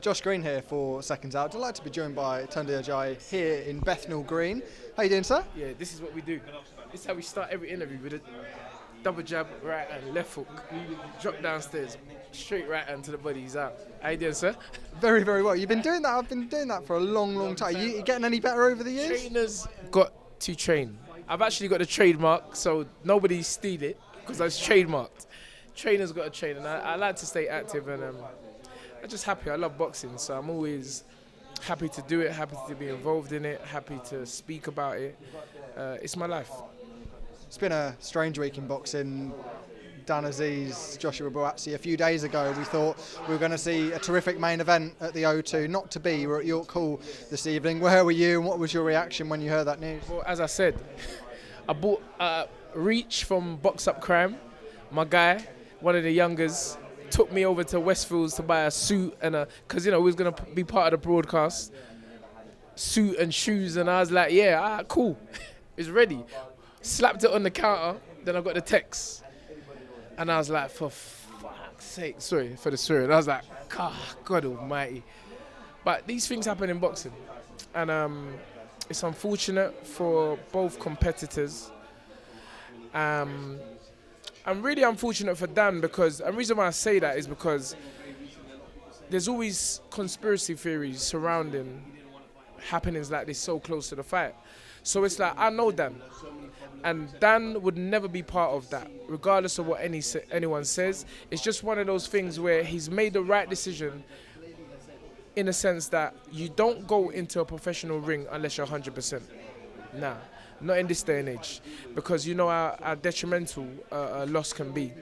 Josh Green here for Seconds Out. Delighted to be joined by Tunde Ajayi here in Bethnal Green. How you doing, sir? Yeah, this is what we do. This is how we start every interview with a double jab, right hand, left hook, drop downstairs, straight right hand to the body. He's out. How you doing, sir? Very, very well. You've been doing that. I've been doing that for a long, long time. You getting any better over the years? Trainers got to train. I've actually got the trademark, so nobody steal it because I was trademarked. Trainers got to train, and I like to stay active, and I'm just happy. I love boxing, so I'm always happy to do it, happy to be involved in it, happy to speak about it. It's my life. It's been a strange week in boxing. Dan Azeez, Joshua Buatsi. A few days ago, we thought we were going to see a terrific main event at the O2. Not to be. You were at York Hall this evening. Where were you, and what was your reaction when you heard that news? Well, as I said, I bought Reach from Box Up Crime. My guy, one of the youngers, took me over to Westfields to buy a suit and because we was going to be part of the broadcast, suit and shoes, and I was like, yeah, cool, it's ready. Slapped it on the counter, then I got the text, and I was like, for fuck's sake, sorry for the swearing, I was like, God almighty. But these things happen in boxing, and it's unfortunate for both competitors. I'm really unfortunate for Dan because, and the reason why I say that is because there's always conspiracy theories surrounding happenings like this so close to the fight. So it's like, I know Dan, and Dan would never be part of that, regardless of what anyone says. It's just one of those things where he's made the right decision in a sense that you don't go into a professional ring unless you're 100%. Nah. Not in this day and age, because you know how detrimental a loss can be.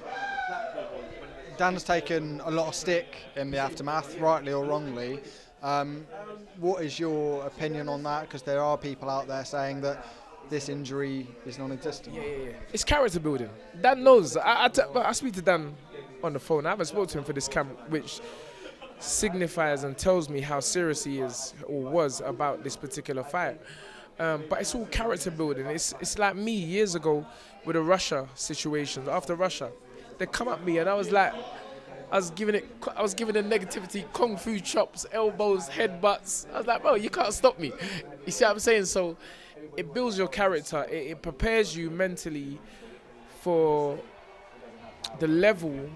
Dan's taken a lot of stick in the aftermath, rightly or wrongly. What is your opinion on that? Because there are people out there saying that this injury is non-existent. Yeah. It's character building. Dan knows. I speak to Dan on the phone. I haven't spoken to him for this camp, which signifies and tells me how serious he is or was about this particular fight. But it's all character building. It's like me years ago with the Russia situations. After Russia, they come at me and I was like, I was giving the negativity, kung fu chops, elbows, headbutts. I was like, bro, you can't stop me. You see what I'm saying? So it builds your character. It prepares you mentally for the level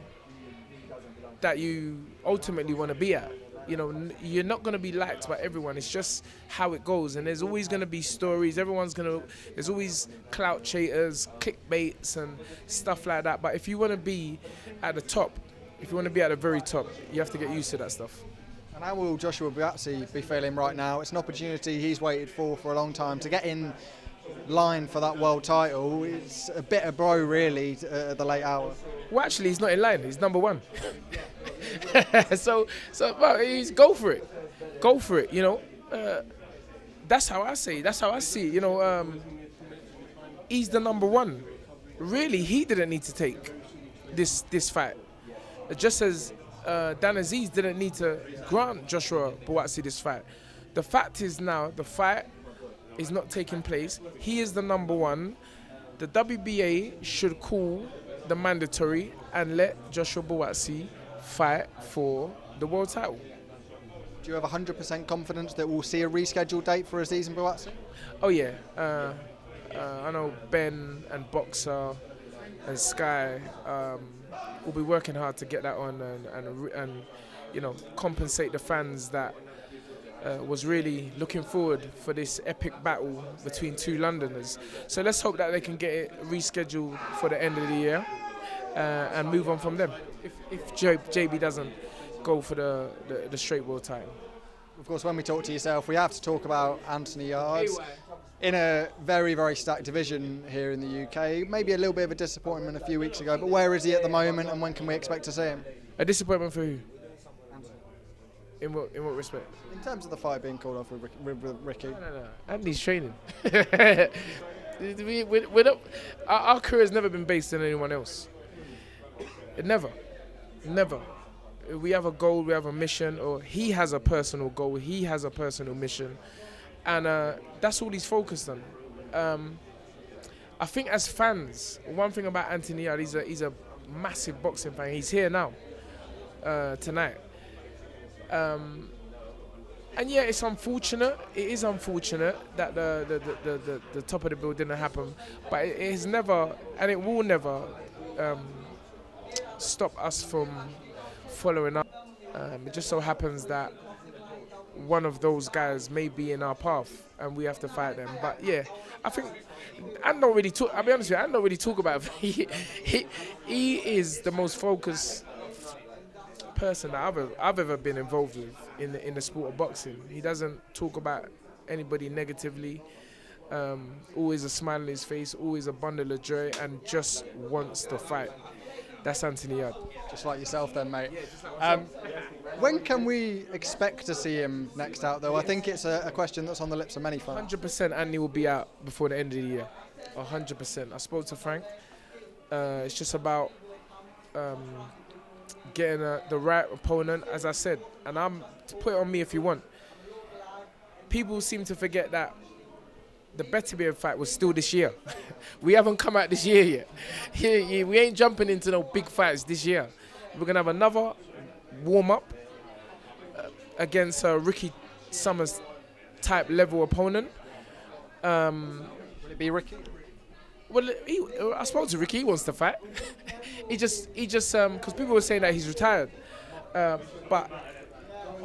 that you ultimately want to be at. You're not going to be liked by everyone. It's just how it goes. And there's always going to be stories. There's always clout cheaters, clickbaits and stuff like that. But if you want to be at the top, if you want to be at the very top, you have to get used to that stuff. And how will Joshua Buatsi be feeling right now? It's an opportunity he's waited for a long time to get in line for that world title. It's a bit of bro, really, at the late hour. Well, actually, he's not in line. He's number one. so well, he's go for it. That's how I say. That's how I see it. He's the number one. Really, he didn't need to take this fight. Just as Dan Azeez didn't need to grant Joshua Buatsi this fight. The fact is now the fight is not taking place. He is the number one. The WBA should call the mandatory and let Joshua Buatsi fight for the world title. Do you have 100% confidence that we'll see a rescheduled date for Azeez and Buatsi? Oh yeah, I know Ben and Boxer and Sky will be working hard to get that on and compensate the fans that was really looking forward for this epic battle between two Londoners. So let's hope that they can get it rescheduled for the end of the year and move on from them. If JB doesn't go for the straight world title. Of course, when we talk to yourself, we have to talk about Anthony Yarde in a very, very stacked division here in the UK. Maybe a little bit of a disappointment a few weeks ago, but where is he at the moment, and when can we expect to see him? A disappointment for who? In what respect? In terms of the fight being called off with Ricky. No. Anthony's training. We're not, our career has never been based on anyone else. Never. We have a goal, we have a mission, or he has a personal goal, he has a personal mission, and that's all he's focused on. I think as fans, one thing about Anthony Yarde, he's a massive boxing fan. He's here now, tonight. And yeah, it's unfortunate. It is unfortunate that the top of the bill didn't happen, but it has never, and it will never, stop us from following up. It just so happens that one of those guys may be in our path, and we have to fight them. But yeah, I think I don't really talk. I'll be honest with you, I don't really talk about him. He is the most focused person that I've ever been involved with in the sport of boxing. He doesn't talk about anybody negatively. Always a smile on his face, always a bundle of joy, and just wants to fight. That's Anthony Yarde. Just like yourself then, mate. When can we expect to see him next out, though? I think it's a question that's on the lips of many fans. 100% Anthony will be out before the end of the year. 100%. I spoke to Frank. It's just about getting the right opponent, as I said. And put it on me if you want. People seem to forget that the Beterbiev fight was still this year. We haven't come out this year yet. We ain't jumping into no big fights this year. We're going to have another warm-up against a Ricky Summers type level opponent. Will it be Ricky? Well, I spoke to Ricky. He wants to fight. he just because people were saying that he's retired, but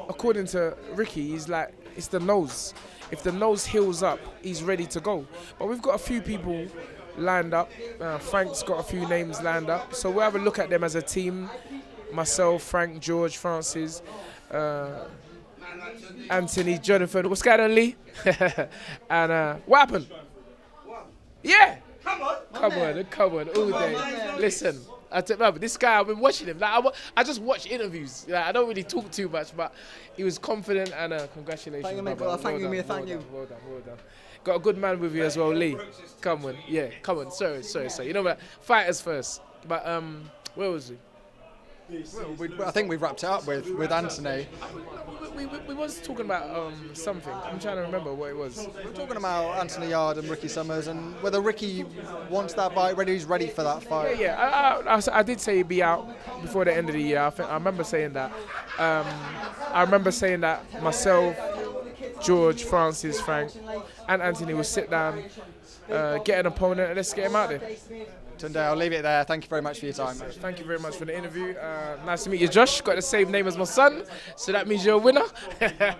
according to Ricky, he's like, it's the nose. If the nose heals up, he's ready to go. But we've got a few people lined up. Frank's got a few names lined up, so we'll have a look at them as a team. Myself, Frank, George, Francis, Anthony, Jonathan. What's going on, Lee? And what happened? Yeah. Come on, all day. Listen, this guy, I've been watching him. Like, I just watch interviews. Like, I don't really talk too much, but he was confident, and congratulations. Thank you, mate. Thank you. Well done. Got a good man with you as well, Lee. Come on. Sorry. You know what? Fighters first. But where was he? I think we've wrapped it up with Anthony. We was talking about something. I'm trying to remember what it was. We're talking about Anthony Yarde and Ricky Summers, and whether Ricky wants that fight, whether he's ready for that fight. Yeah. I did say he'd be out before the end of the year. I remember saying that. I remember saying that myself, George, Francis, Frank, and Anthony will sit down, get an opponent, and let's get him out there. Tunde, I'll leave it there. Thank you very much for your time. Thank you very much for the interview. Nice to meet you, Josh. Got the same name as my son, so that means you're a winner.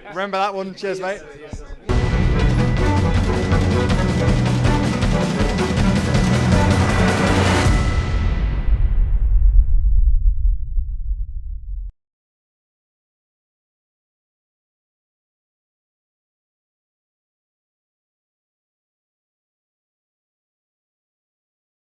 Remember that one. Cheers, mate.